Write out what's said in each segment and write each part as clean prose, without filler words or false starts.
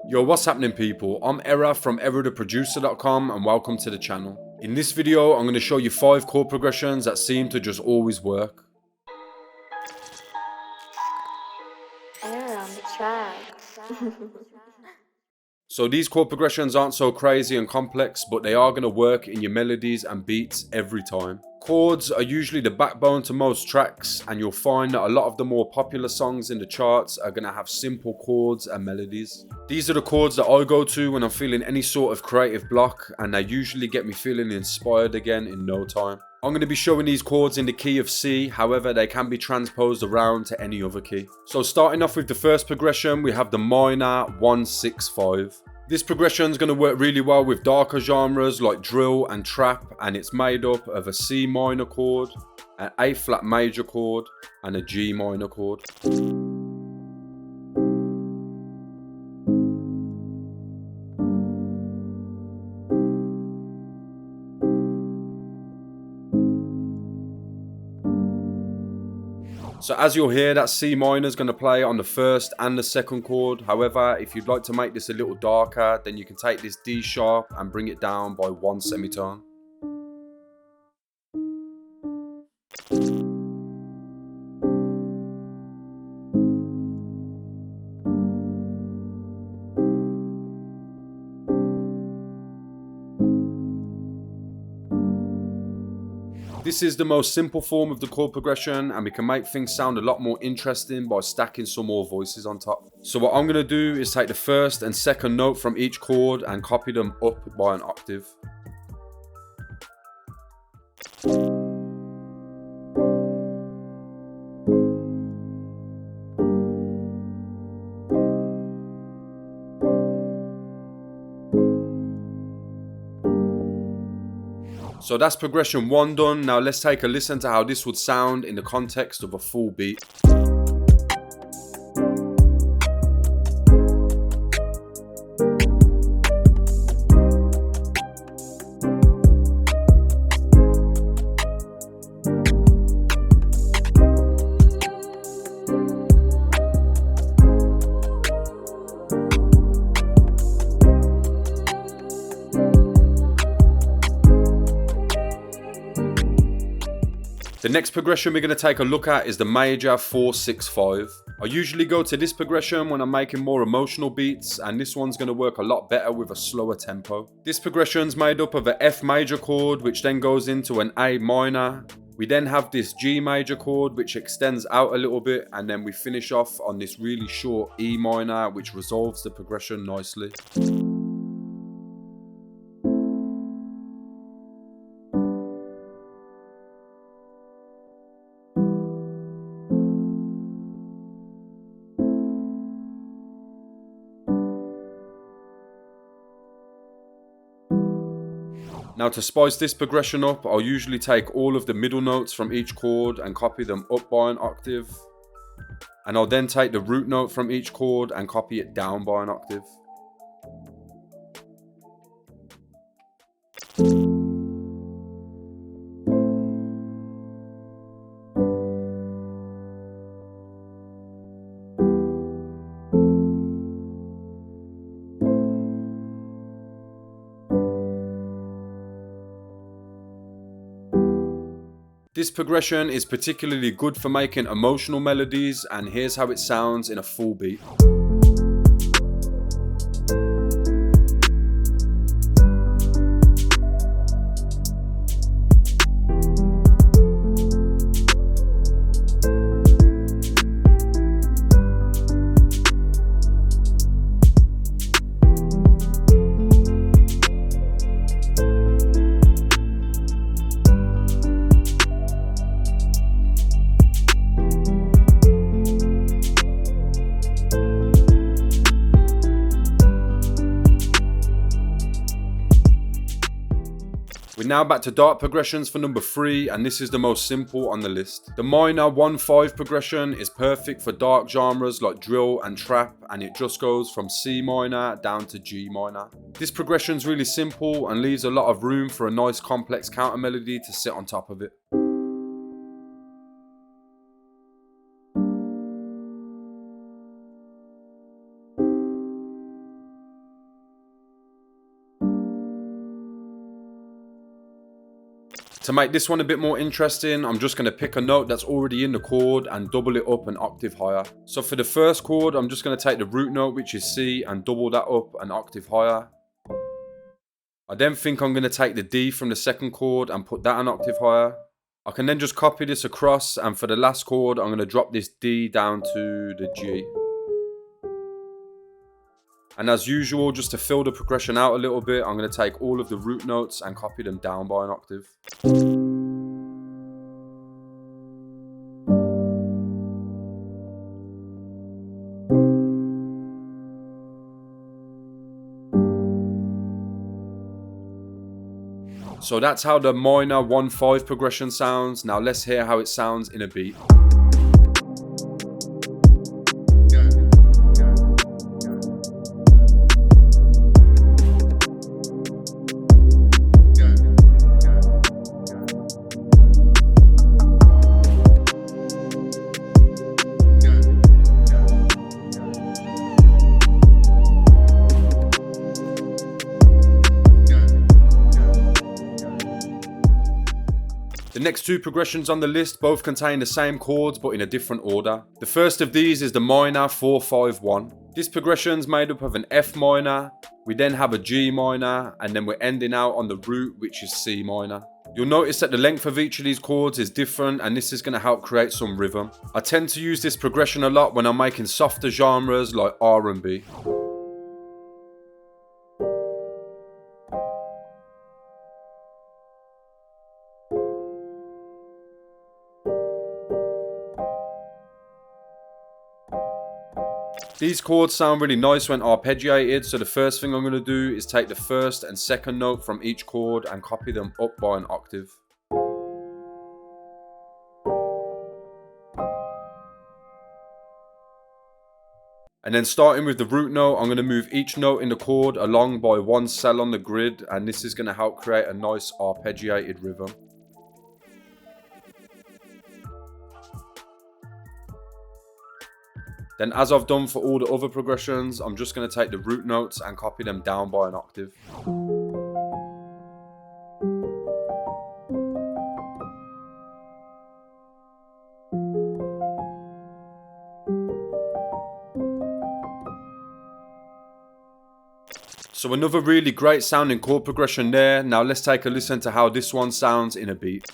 Yo, what's happening people? I'm Era from EraTheProducer.com and welcome to the channel. In this video, I'm going to show you 5 chord progressions that seem to just always work. Era on the track. So these chord progressions aren't so crazy and complex, but they are going to work in your melodies and beats every time. Chords are usually the backbone to most tracks, and you'll find that a lot of the more popular songs in the charts are going to have simple chords and melodies. These are the chords that I go to when I'm feeling any sort of creative block, and they usually get me feeling inspired again in no time. I'm going to be showing these chords in the key of C, however they can be transposed around to any other key. So starting off with the first progression, we have the minor 1-6-5. This progression is going to work really well with darker genres like drill and trap, and it's made up of a C minor chord, an A flat major chord, and a G minor chord. So as you'll hear, that C minor is going to play on the first and the second chord. However, if you'd like to make this a little darker, then you can take this D sharp and bring it down by 1 semitone. This is the most simple form of the chord progression, and we can make things sound a lot more interesting by stacking some more voices on top. So what I'm going to do is take the first and second note from each chord and copy them up by an octave. So that's progression 1 done. Now let's take a listen to how this would sound in the context of a full beat. The next progression we're going to take a look at is the major 4-6-5. I usually go to this progression when I'm making more emotional beats, and this one's going to work a lot better with a slower tempo. This progression's made up of an F major chord, which then goes into an A minor. We then have this G major chord, which extends out a little bit, and then we finish off on this really short E minor, which resolves the progression nicely. Now to spice this progression up, I'll usually take all of the middle notes from each chord and copy them up by an octave. And I'll then take the root note from each chord and copy it down by an octave. This progression is particularly good for making emotional melodies, and here's how it sounds in a full beat. We're now back to dark progressions for number 3, and this is the most simple on the list. The minor 1-5 progression is perfect for dark genres like drill and trap, and it just goes from C minor down to G minor. This progression is really simple and leaves a lot of room for a nice complex counter melody to sit on top of it. To make this one a bit more interesting, I'm just going to pick a note that's already in the chord and double it up an octave higher. So for the first chord, I'm just going to take the root note, which is C, and double that up an octave higher. I then think I'm going to take the D from the second chord and put that an octave higher. I can then just copy this across, and for the last chord, I'm going to drop this D down to the G. And as usual, just to fill the progression out a little bit, I'm going to take all of the root notes and copy them down by an octave. So that's how the minor 1-5 progression sounds. Now let's hear how it sounds in a beat. The next two progressions on the list both contain the same chords but in a different order. The first of these is the minor 4-5-1. This progression is made up of an F minor, we then have a G minor, and then we're ending out on the root, which is C minor. You'll notice that the length of each of these chords is different, and this is going to help create some rhythm. I tend to use this progression a lot when I'm making softer genres like R&B. These chords sound really nice when arpeggiated, so the first thing I'm going to do is take the first and second note from each chord and copy them up by an octave. And then starting with the root note, I'm going to move each note in the chord along by one cell on the grid, and this is going to help create a nice arpeggiated rhythm. Then as I've done for all the other progressions, I'm just going to take the root notes and copy them down by an octave. So another really great sounding chord progression there. Now let's take a listen to how this one sounds in a beat.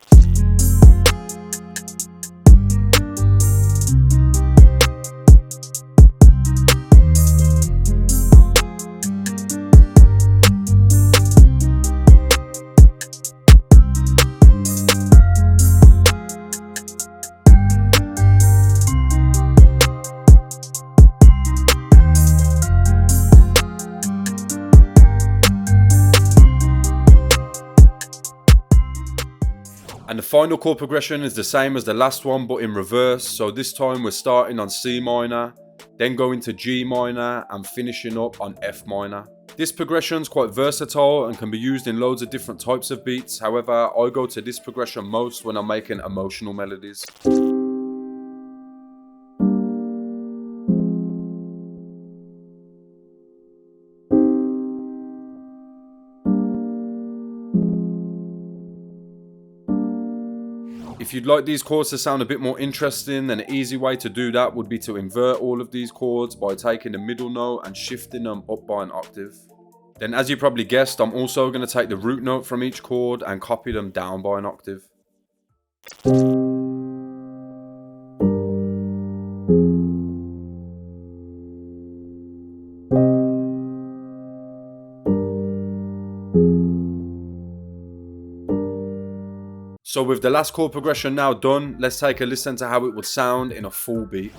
And the final chord progression is the same as the last one but in reverse, so this time we're starting on C minor, then going to G minor and finishing up on F minor. This progression is quite versatile and can be used in loads of different types of beats, however I go to this progression most when I'm making emotional melodies. If you'd like these chords to sound a bit more interesting, then an easy way to do that would be to invert all of these chords by taking the middle note and shifting them up by an octave. Then as you probably guessed, I'm also going to take the root note from each chord and copy them down by an octave. So with the last chord progression now done, let's take a listen to how it would sound in a full beat.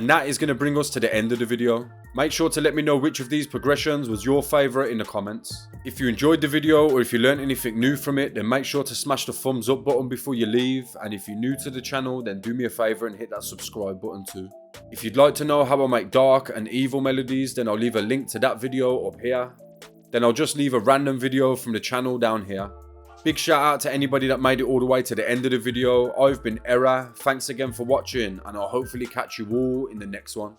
And that is going to bring us to the end of the video. Make sure to let me know which of these progressions was your favourite in the comments. If you enjoyed the video or if you learned anything new from it, then make sure to smash the thumbs up button before you leave. And if you're new to the channel, then do me a favour and hit that subscribe button too. If you'd like to know how I make dark and evil melodies, then I'll leave a link to that video up here. Then I'll just leave a random video from the channel down here. Big shout out to anybody that made it all the way to the end of the video. I've been Era. Thanks again for watching, and I'll hopefully catch you all in the next one.